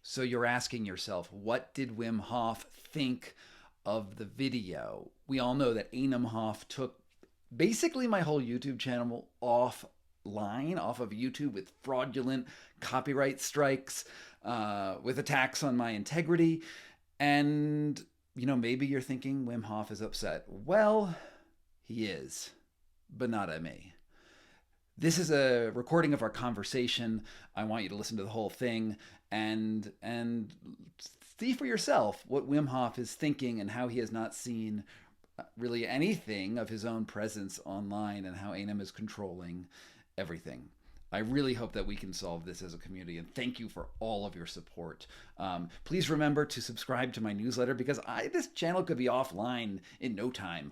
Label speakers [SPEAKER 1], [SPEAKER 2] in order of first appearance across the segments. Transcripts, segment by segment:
[SPEAKER 1] So you're asking yourself, what did Wim Hof think of the video? We all know that Enahm Hoff took basically my whole YouTube channel offline, off of YouTube, with fraudulent copyright strikes, with attacks on my integrity. And, maybe you're thinking Wim Hof is upset. Well, he is, but not at me. This is a recording of our conversation. I want you to listen to the whole thing and see for yourself what Wim Hof is thinking and how he has not seen really anything of his own presence online and how Enahm is controlling everything. I really hope that we can solve this as a community, and thank you for all of your support. Please remember to subscribe to my newsletter, because this channel could be offline in no time,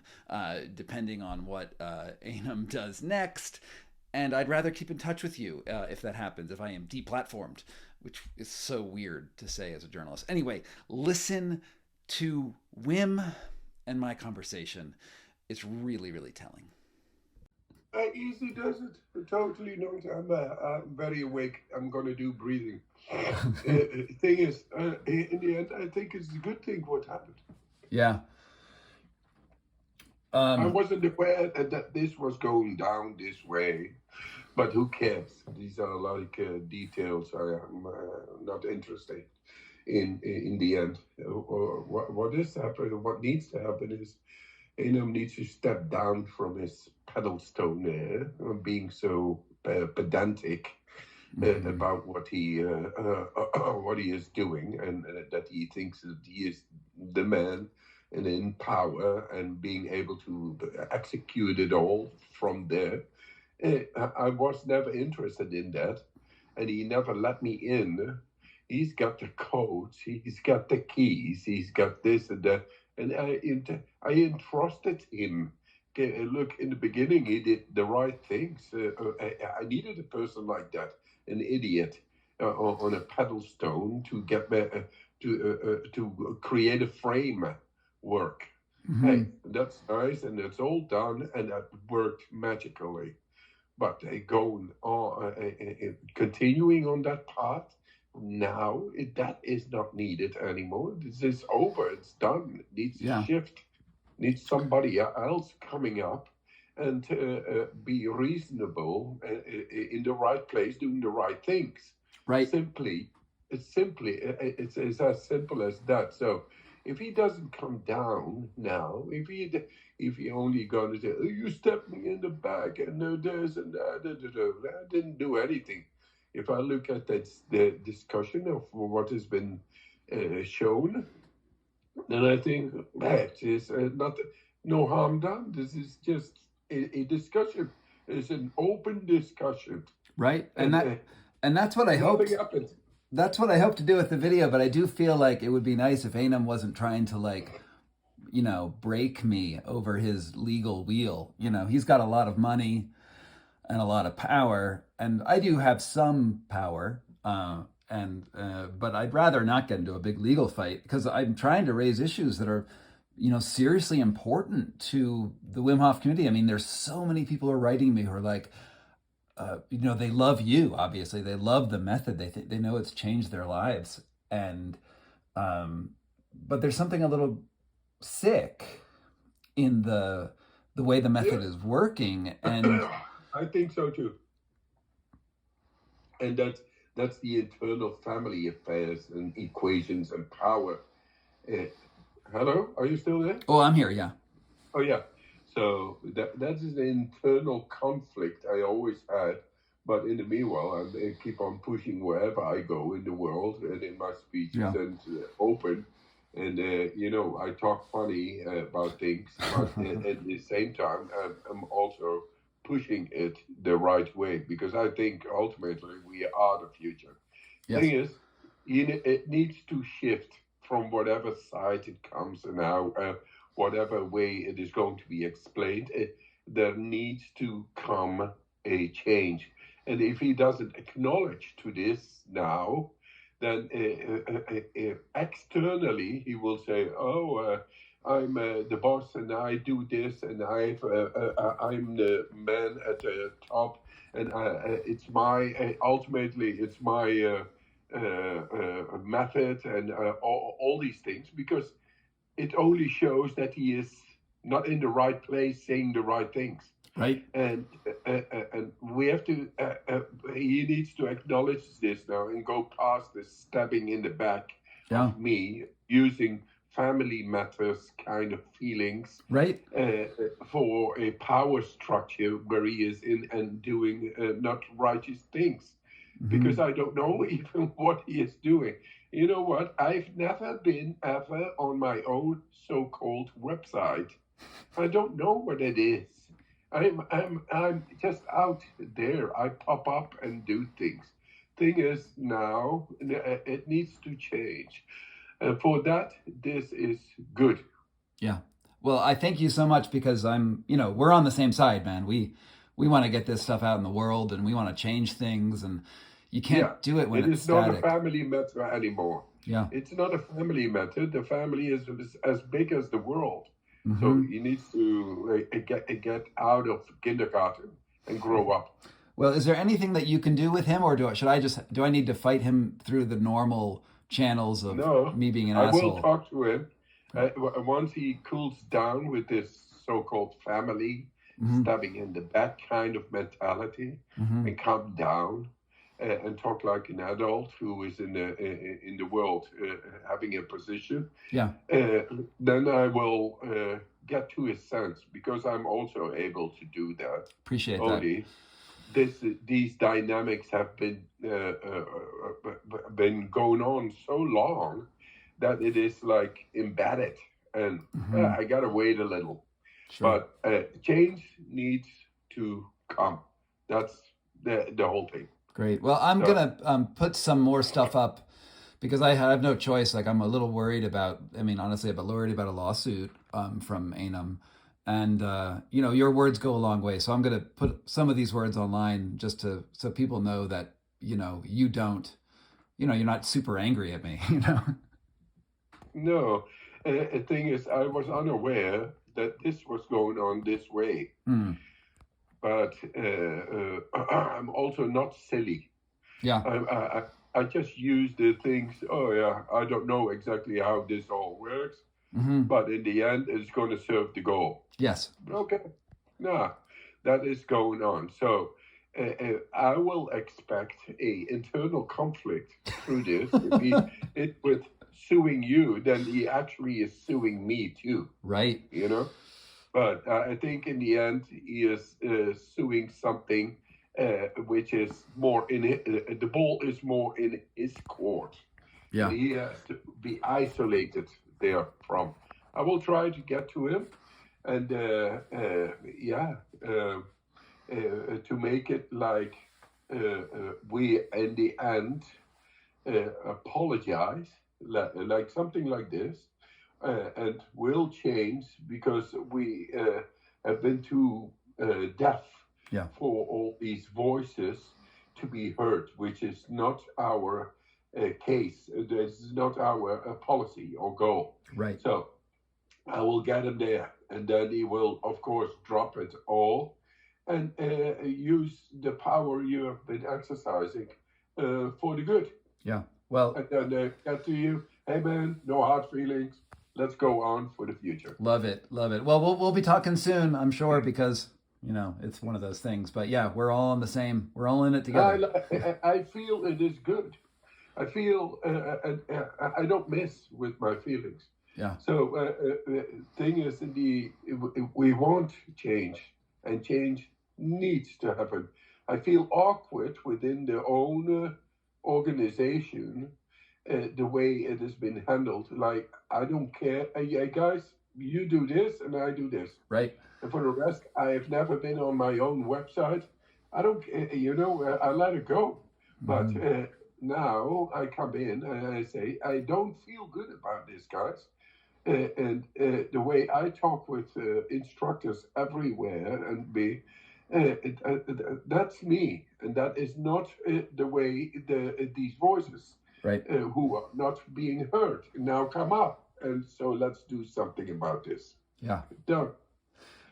[SPEAKER 1] depending on what Enahm does next. And I'd rather keep in touch with you if that happens, if I am deplatformed, which is so weird to say as a journalist. Anyway, listen to Wim and my conversation. It's really, really telling.
[SPEAKER 2] Easy does it. Totally not. I'm very awake. I'm going to do breathing. Thing is, in the end, I think it's a good thing what happened.
[SPEAKER 1] Yeah.
[SPEAKER 2] I wasn't aware that this was going down this way, but who cares? These are like details I'm not interested in the end. What is happening? What needs to happen is Enahm needs to step down from his pedal stone, being so pedantic about what he is doing, and that he thinks that he is the man and in power and being able to execute it all from there. I was never interested in that, and he never let me in. He's got the codes, he's got the keys, he's got this and that, and I entrusted him. Look, in the beginning, he did the right things. I needed a person like that, an idiot, on a pedal stone to get me, to create a framework.
[SPEAKER 1] Mm-hmm.
[SPEAKER 2] Hey, that's nice, and it's all done, and that worked magically. But going on, continuing on that path, now that is not needed anymore. This is over. It's done. It needs to shift. Needs somebody else coming up and be reasonable in the right place, doing the right things.
[SPEAKER 1] Right.
[SPEAKER 2] It's as simple as that. So if he doesn't come down now, if he only going to say, oh, you stepped me in the back and this and that, I didn't do anything. If I look at the discussion of what has been shown, then I think that is no harm done. This is just a discussion. It's an open discussion.
[SPEAKER 1] Right, and that's what I hoped.
[SPEAKER 2] Happened.
[SPEAKER 1] That's what I hope to do with the video, but I do feel like it would be nice if Enahm wasn't trying to break me over his legal wheel. He's got a lot of money and a lot of power, and I do have some power, but I'd rather not get into a big legal fight, because I'm trying to raise issues that are, seriously important to the Wim Hof community. I mean, there's so many people who are writing me who are like, they love you. Obviously, they love the method. They know it's changed their lives, and but there's something a little sick in the way the method is working, and
[SPEAKER 2] I think so too. And that's the internal family affairs and equations and power. Hello, are you still there?
[SPEAKER 1] Oh, I'm here. Yeah.
[SPEAKER 2] Oh yeah. So that is an internal conflict I always had, but in the meanwhile, I keep on pushing wherever I go in the world and in my speeches and open. And I talk funny about things, but at the same time, I'm also pushing it the right way, because I think ultimately we are the future.
[SPEAKER 1] Yes.
[SPEAKER 2] Thing is, it needs to shift from whatever side it comes now. Whatever way it is going to be explained, there needs to come a change. And if he doesn't acknowledge to this now, then externally he will say, "Oh, I'm the boss, and I do this, and I'm the man at the top, and it's my ultimately it's my method and all these things, because it only shows that he is not in the right place saying the right things.
[SPEAKER 1] Right.
[SPEAKER 2] And we have to, he needs to acknowledge this now and go past the stabbing in the back of me using family matters kind of feelings,
[SPEAKER 1] right,
[SPEAKER 2] for a power structure where he is in and doing not righteous things. Because I don't know even what he is doing. You know what? I've never been ever on my own so-called website. I don't know what it is. I'm just out there. I pop up and do things. Thing is now it needs to change. And for that, this is good.
[SPEAKER 1] Yeah. Well, I thank you so much, because we're on the same side, man. We want to get this stuff out in the world, and we want to change things, and you can't do it when it's static.
[SPEAKER 2] It is not a family matter anymore.
[SPEAKER 1] Yeah.
[SPEAKER 2] It's not a family matter. The family is as big as the world. So he needs to get out of kindergarten and grow up.
[SPEAKER 1] Well, is there anything that you can do with him, or do I need to fight him through the normal channels of me being an asshole?
[SPEAKER 2] I will talk to him. Once he cools down with this so-called family stabbing in the back kind of mentality, and calm down and talk like an adult who is in the world having a position.
[SPEAKER 1] Yeah.
[SPEAKER 2] Then I will get to his sense, because I'm also able to do that.
[SPEAKER 1] Appreciate
[SPEAKER 2] that. These dynamics have been going on so long that it is like embedded, and I gotta wait a little. Sure. But change needs to come. That's the whole thing.
[SPEAKER 1] Great. Well, I'm gonna put some more stuff up, because I have no choice. Like, I'm a little worried about. I mean, honestly, I'm worried about a lawsuit from Enahm. And, your words go a long way. So I'm going to put some of these words online just so people know that, you're not super angry at me,
[SPEAKER 2] No. The thing is, I was unaware that this was going on this way. But I'm also not silly.
[SPEAKER 1] Yeah.
[SPEAKER 2] I just use the things, I don't know exactly how this all works. But in the end, it's going to serve the goal.
[SPEAKER 1] Yes.
[SPEAKER 2] Okay. That is going on. So I will expect a internal conflict through this. If with suing you, then he actually is suing me too.
[SPEAKER 1] Right.
[SPEAKER 2] But I think in the end, he is suing something which is more in it. The ball is more in his court.
[SPEAKER 1] Yeah.
[SPEAKER 2] He has to be isolated therefrom. I will try to get to him, and to make it like we in the end apologize, like something like this, and will change, because we have been too deaf for all these voices to be heard, which is not our case. This is not our policy or goal.
[SPEAKER 1] Right.
[SPEAKER 2] So I will get him there, and then he will, of course, drop it all and use the power you have been exercising for the good.
[SPEAKER 1] Yeah. Well.
[SPEAKER 2] And then get to you. Hey man, no hard feelings. Let's go on for the future.
[SPEAKER 1] Love it. Well, we'll be talking soon, I'm sure, because it's one of those things. But yeah, we're all on the same. We're all in it together.
[SPEAKER 2] I feel it is good. I feel I don't mess with my feelings.
[SPEAKER 1] Yeah.
[SPEAKER 2] So thing is, we want change, and change needs to happen. I feel awkward within the own organization, the way it has been handled. Like, I don't care. Hey guys, you do this and I do this.
[SPEAKER 1] Right.
[SPEAKER 2] And for the rest, I have never been on my own website. I don't, I let it go. But now I come in and I say, I don't feel good about this, guys. And the way I talk with instructors everywhere and that's me. And that is not the way these voices who are not being heard now come up. And so let's do something about this.
[SPEAKER 1] Yeah.
[SPEAKER 2] Done.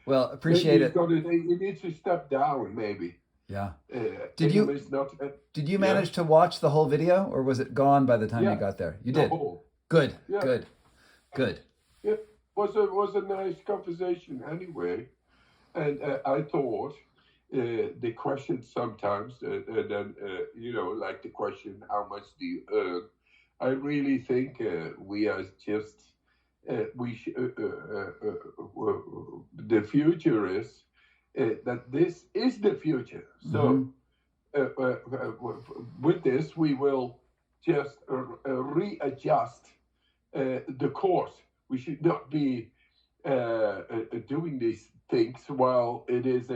[SPEAKER 1] Well, appreciate it.
[SPEAKER 2] He needs to step down, maybe.
[SPEAKER 1] Yeah. Did
[SPEAKER 2] Enahm
[SPEAKER 1] you
[SPEAKER 2] is not.
[SPEAKER 1] did you
[SPEAKER 2] Yeah,
[SPEAKER 1] manage to watch the whole video, or was it gone by the time you
[SPEAKER 2] yeah,
[SPEAKER 1] got there? You
[SPEAKER 2] the
[SPEAKER 1] did.
[SPEAKER 2] whole.
[SPEAKER 1] Good.
[SPEAKER 2] Yeah,
[SPEAKER 1] Good. Good.
[SPEAKER 2] yeah. Was a nice conversation anyway, and I thought the question sometimes, then like the question, how much do you earn? I really think we are just the future is that this is the future. So
[SPEAKER 1] Hmm.
[SPEAKER 2] with this, we will just readjust the course. We should not be doing these things while it is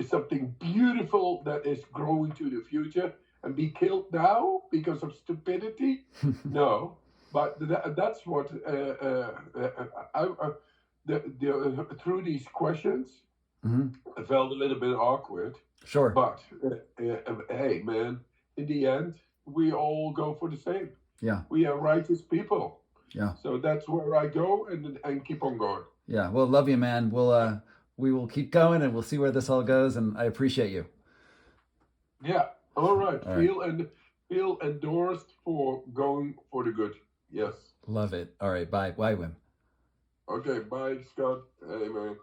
[SPEAKER 2] something beautiful that is growing to the future and be killed now because of stupidity. No, but that's what through these questions
[SPEAKER 1] Hmm.
[SPEAKER 2] I felt a little bit awkward.
[SPEAKER 1] Sure.
[SPEAKER 2] But hey, man, in the end, we all go for the same.
[SPEAKER 1] Yeah.
[SPEAKER 2] We are righteous people.
[SPEAKER 1] Yeah.
[SPEAKER 2] So that's where I go and keep on going.
[SPEAKER 1] Yeah. Well, love you, man. We will keep going and we'll see where this all goes. And I appreciate you.
[SPEAKER 2] Yeah. All right.
[SPEAKER 1] All right.
[SPEAKER 2] Feel endorsed for going for the good. Yes.
[SPEAKER 1] Love it. All right. Bye. Bye, Wim.
[SPEAKER 2] Okay. Bye, Scott. Hey, man.